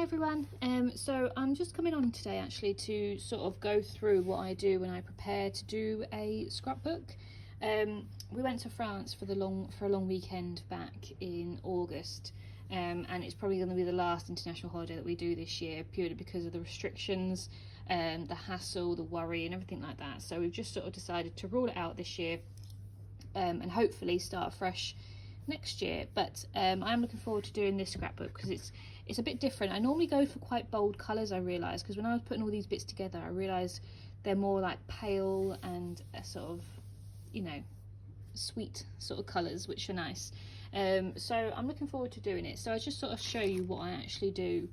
Hi everyone, so I'm just coming on today actually to sort of go through what I do when I prepare to do a scrapbook. We went to France for a long weekend back in August, and it's probably going to be the last international holiday that we do this year, purely because of the restrictions, the hassle, the worry and everything like that. So we've just sort of decided to rule it out this year, and hopefully start fresh next year. But I'm looking forward to doing this scrapbook because it's a bit different. I normally go for quite bold colours, I realised, because when I was putting all these bits together I realised they're more like pale and a sort of, you know, sweet sort of colours, which are nice. So I'm looking forward to doing it. So I just sort of show you what I actually do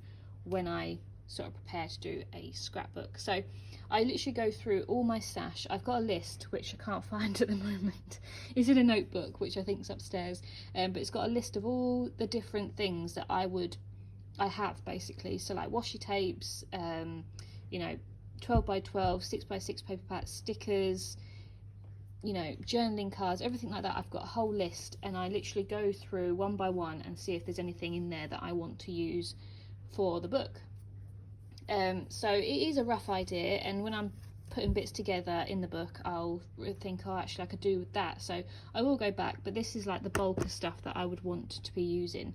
when I sort of prepare to do a scrapbook. So I literally go through all my stash. I've got a list which I can't find at the moment. It's in a notebook which I think is upstairs, but it's got a list of all the different things that I have basically. So like washi tapes, you know, 12 by 12, 6 by 6 paper packs, stickers, you know, journaling cards, everything like that. I've got a whole list and I literally go through one by one and see if there's anything in there that I want to use for the book. So it is a rough idea, and when I'm putting bits together in the book I'll think, oh actually I could do with that, so I will go back, but this is like the bulk of stuff that I would want to be using.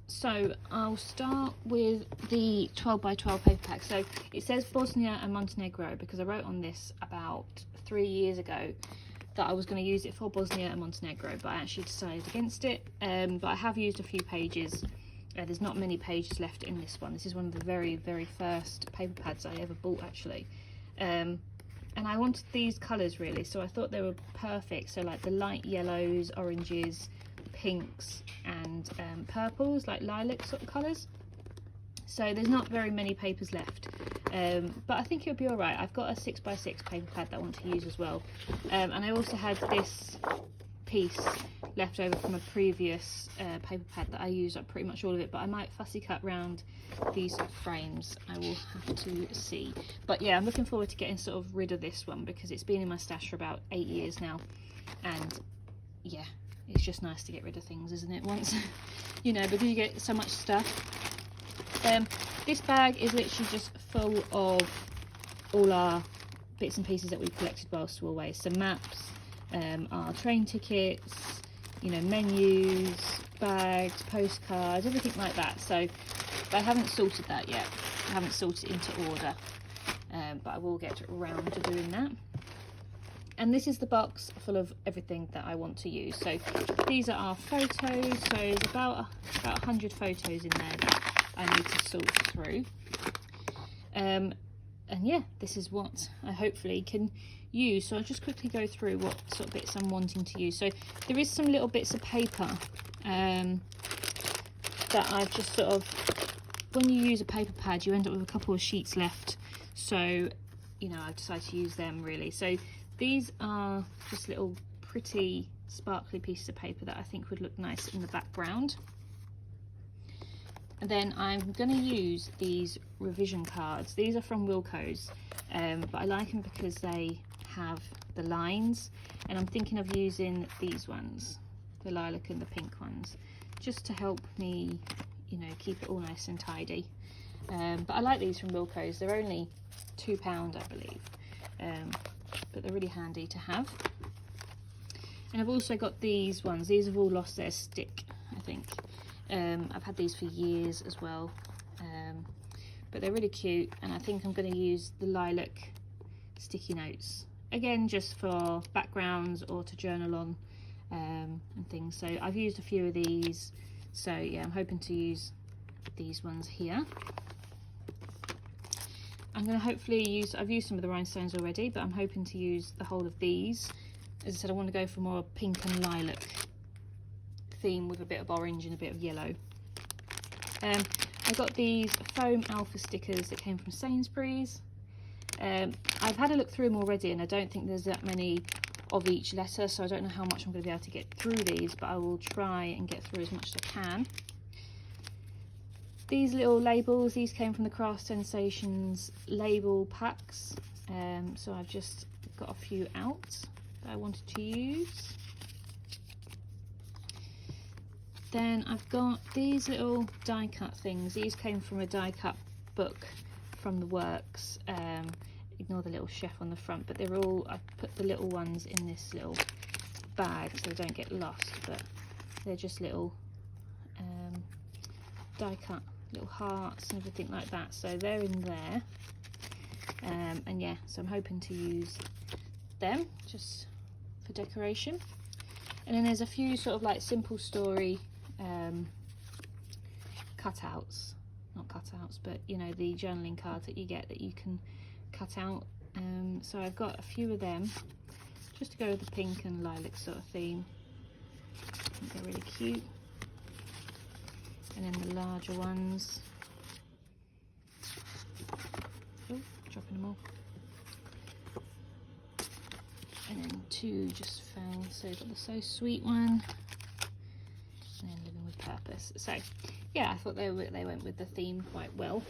So I'll start with the 12 by 12 paper pack. So it says Bosnia and Montenegro because I wrote on this about 3 years ago that I was going to use it for Bosnia and Montenegro, but I actually decided against it. But I have used a few pages. There's not many pages left in this one. This is one of the very first paper pads I ever bought actually. And I wanted these colours really, so I thought they were perfect. So like the light yellows, oranges, pinks and purples, like lilac sort of colours. So there's not very many papers left, but I think it'll be alright. I've got a 6 by 6 paper pad that I want to use as well, and I also had this piece left over from a previous paper pad that I used up pretty much all of it, but I might fussy cut round these frames. I will have to see, but yeah, I'm looking forward to getting sort of rid of this one because it's been in my stash for about 8 years now, and yeah, it's just nice to get rid of things, isn't it, once you know, because you get so much stuff. This bag is literally just full of all our bits and pieces that we've collected whilst we're away. So maps, our train tickets, you know, menus, bags, postcards, everything like that. So I haven't sorted that yet. I haven't sorted it into order, but I will get around to doing that. And this is the box full of everything that I want to use. So these are our photos. So there's about 100 photos in there that I need to sort through. And yeah, this is what I hopefully can use. So I'll just quickly go through what sort of bits I'm wanting to use. So there is some little bits of paper that I've just sort of, when you use a paper pad you end up with a couple of sheets left, so you know, I've decided to use them really. So these are just little pretty sparkly pieces of paper that I think would look nice in the background. And then I'm going to use these revision cards. These are from Wilko's, but I like them because they have the lines, and I'm thinking of using these ones, the lilac and the pink ones, just to help me, you know, keep it all nice and tidy. But I like these from Wilko's. They're only £2, I believe, but they're really handy to have. And I've also got these ones. These have all lost their stick, I think. I've had these for years as well, but they're really cute, and I think I'm going to use the lilac sticky notes again, just for backgrounds or to journal on, and things. So I've used a few of these, so yeah, I'm hoping to use these ones here. I'm going to hopefully use, I've used some of the rhinestones already, but I'm hoping to use the whole of these. As I said, I want to go for more pink and lilac theme with a bit of orange and a bit of yellow. I got these foam alpha stickers that came from Sainsbury's. I've had a look through them already and I don't think there's that many of each letter, so I don't know how much I'm going to be able to get through these, but I will try and get through as much as I can. These little labels, these came from the Craft Sensations label packs, so I've just got a few out that I wanted to use. Then I've got these little die cut things. These came from a die cut book from the works. Ignore the little chef on the front, but they're all, I put the little ones in this little bag so they don't get lost, but they're just little die cut little hearts and everything like that, so they're in there. And yeah, so I'm hoping to use them just for decoration. And then there's a few sort of like simple story cutouts, not cutouts, but you know, the journaling cards that you get that you can cut out. So I've got a few of them just to go with the pink and lilac sort of theme. I think they're really cute. And then the larger ones. Oh, dropping them all. And then two just fell. So you've got the So Sweet one, and then Living with Purpose. So yeah, I thought they went with the theme quite well.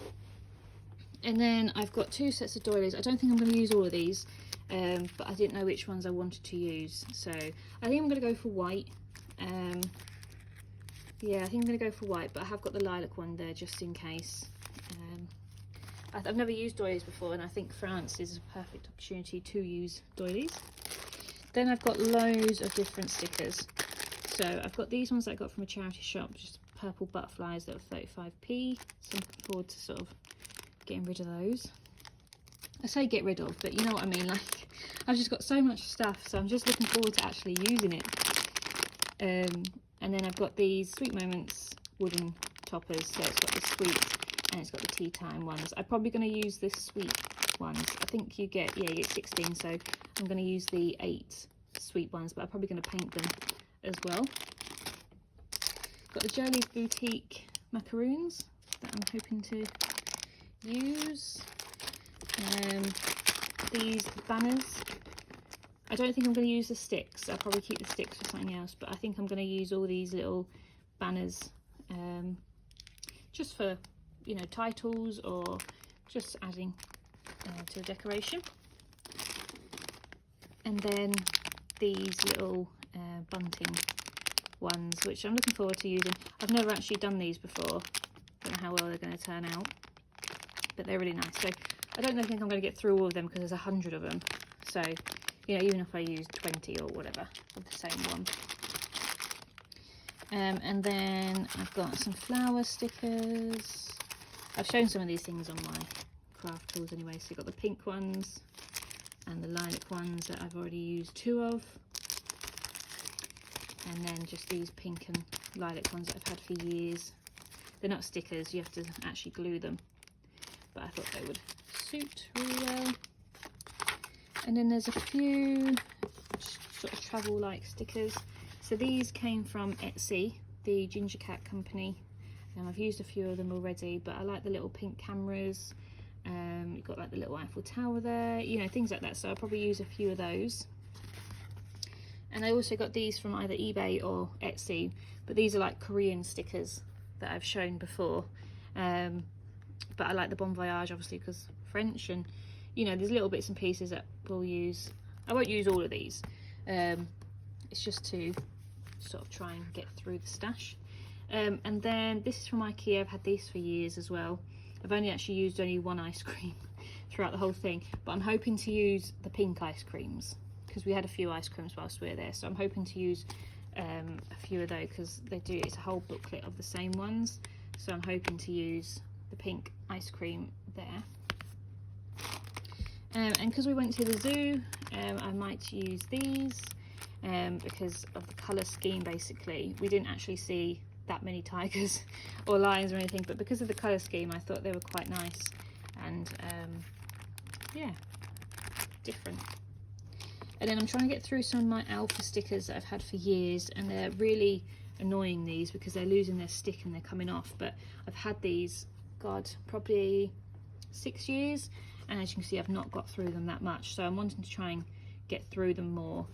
And then I've got two sets of doilies. I don't think I'm going to use all of these, but I didn't know which ones I wanted to use. So I think I'm going to go for white. Yeah, I think I'm going to go for white, but I have got the lilac one there just in case. I've never used doilies before, and I think France is a perfect opportunity to use doilies. Then I've got loads of different stickers. So I've got these ones that I got from a charity shop, just purple butterflies that are 35p. So I'm looking forward to sort of getting rid of those. I say get rid of, but you know what I mean, like I've just got so much stuff, so I'm just looking forward to actually using it. And then I've got these Sweet Moments wooden toppers, so it's got the sweet and it's got the tea time ones. I'm probably going to use the sweet ones. I think you get, yeah, you get 16, so I'm going to use the 8 sweet ones, but I'm probably going to paint them as well. Got the Jolie Boutique macaroons that I'm hoping to use. These banners. I don't think I'm going to use the sticks. I'll probably keep the sticks for something else, but I think I'm going to use all these little banners just for, you know, titles or just adding to the decoration. And then these little bunting ones, which I'm looking forward to using. I've never actually done these before. Don't know how well they're going to turn out, but they're really nice. So I don't think I'm going to get through all of them because there's 100 of them. So, you know, even if I use 20 or whatever of the same one. And then I've got some flower stickers. I've shown some of these things on my craft tools anyway. So you've got the pink ones and the lilac ones that I've already used 2 of. And then just these pink and lilac ones that I've had for years. They're not stickers, you have to actually glue them. But I thought they would suit really well. And then there's a few sort of travel-like stickers. So these came from Etsy, the Ginger Cat company. I've used a few of them already, but I like the little pink cameras. You've got like the little Eiffel Tower there, you know, things like that. So I'll probably use a few of those. And I also got these from either eBay or Etsy, but these are like Korean stickers that I've shown before. But I like the Bon Voyage obviously because French, and you know, there's little bits and pieces that we'll use. I won't use all of these. It's just to sort of try and get through the stash. And then this is from IKEA. I've had these for years as well. I've only actually used only one ice cream throughout the whole thing, but I'm hoping to use the pink ice creams because we had a few ice creams whilst we were there. So I'm hoping to use a few of those because they do, it's a whole booklet of the same ones. So I'm hoping to use the pink ice cream there. And because we went to the zoo, I might use these because of the colour scheme basically. We didn't actually see that many tigers or lions or anything, but because of the colour scheme I thought they were quite nice and yeah, different. And then I'm trying to get through some of my alpha stickers that I've had for years, and they're really annoying these because they're losing their stick and they're coming off, but I've had these, God, probably 6 years, and as you can see I've not got through them that much, so I'm wanting to try and get through them more.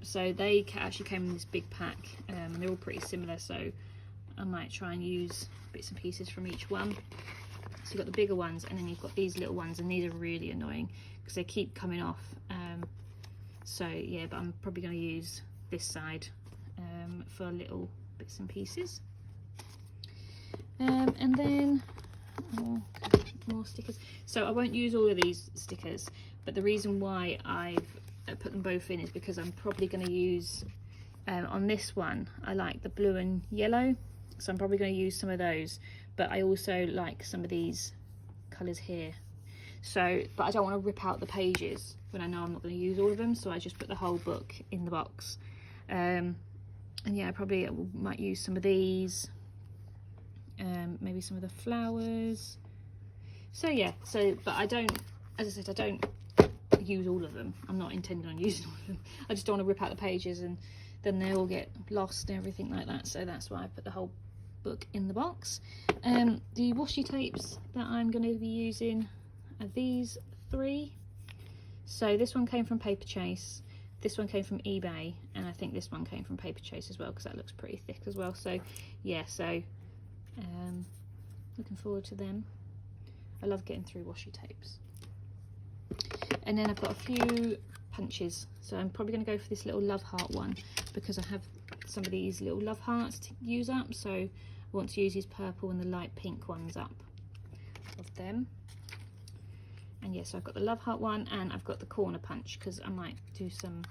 So they actually came in this big pack, and they're all pretty similar, so I might try and use bits and pieces from each one. So you've got the bigger ones, and then you've got these little ones, and these are really annoying because they keep coming off. So yeah, but I'm probably going to use this side for little bits and pieces. And then more stickers. So I won't use all of these stickers, but the reason why I've put them both in is because I'm probably going to use on this one, I like the blue and yellow, so I'm probably going to use some of those, but I also like some of these colours here. So, but I don't want to rip out the pages when I know I'm not going to use all of them, so I just put the whole book in the box. And yeah, I probably might use some of these, maybe some of the flowers. So yeah, but I don't, as I said, I don't use all of them. I'm not intending on using all of them. I just don't want to rip out the pages and then they all get lost and everything like that, so that's why I put the whole book in the box. The washi tapes that I'm going to be using are these 3. So this one came from Paper Chase, this one came from eBay, and I think this one came from Paper Chase as well, because that looks pretty thick as well. So yeah, so looking forward to them. I love getting through washi tapes. And then I've got a few punches, so I'm probably going to go for this little love heart one because I have some of these little love hearts to use up, so I want to use these purple and the light pink ones up of them. And yes, so I've got the love heart one and I've got the corner punch because I might do some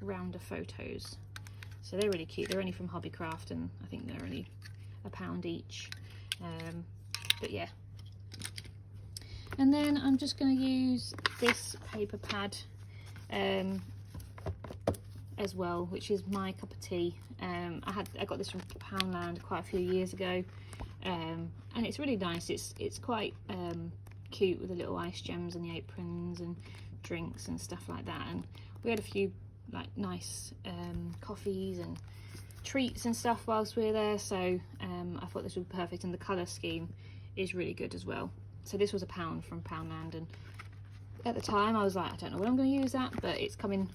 rounder photos. So they're really cute. They're only from Hobbycraft and I think they're only £1 each. But yeah. And then I'm just going to use this paper pad as well, which is my cup of tea. I got this from Poundland quite a few years ago, and it's really nice. It's quite cute with the little ice gems and the aprons and drinks and stuff like that. And we had a few like nice coffees and treats and stuff whilst we were there, so I thought this would be perfect, and the colour scheme is really good as well. So this was £1 from Poundland, and at the time I was like, I don't know when I'm going to use that, but it's coming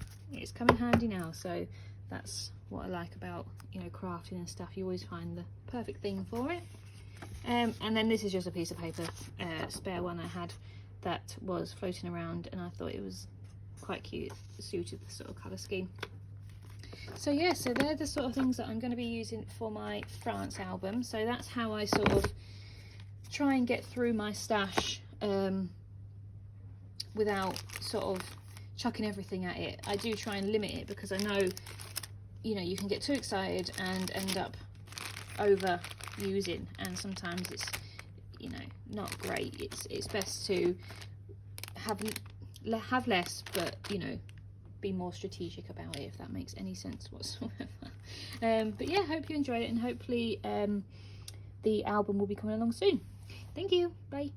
handy now. So that's what I like about, you know, crafting and stuff. You always find the perfect thing for it. And then this is just a piece of paper, spare one I had that was floating around, and I thought it was quite cute. It suited the sort of colour scheme. So yeah, so they're the sort of things that I'm going to be using for my France album. So that's how I sort of try and get through my stash without sort of chucking everything at it. I do try and limit it because I know, you know, you can get too excited and end up over using, and sometimes it's, you know, not great. It's best to have less, but, you know, be more strategic about it, if that makes any sense whatsoever. But yeah, hope you enjoyed it, and hopefully the album will be coming along soon. Thank you. Bye.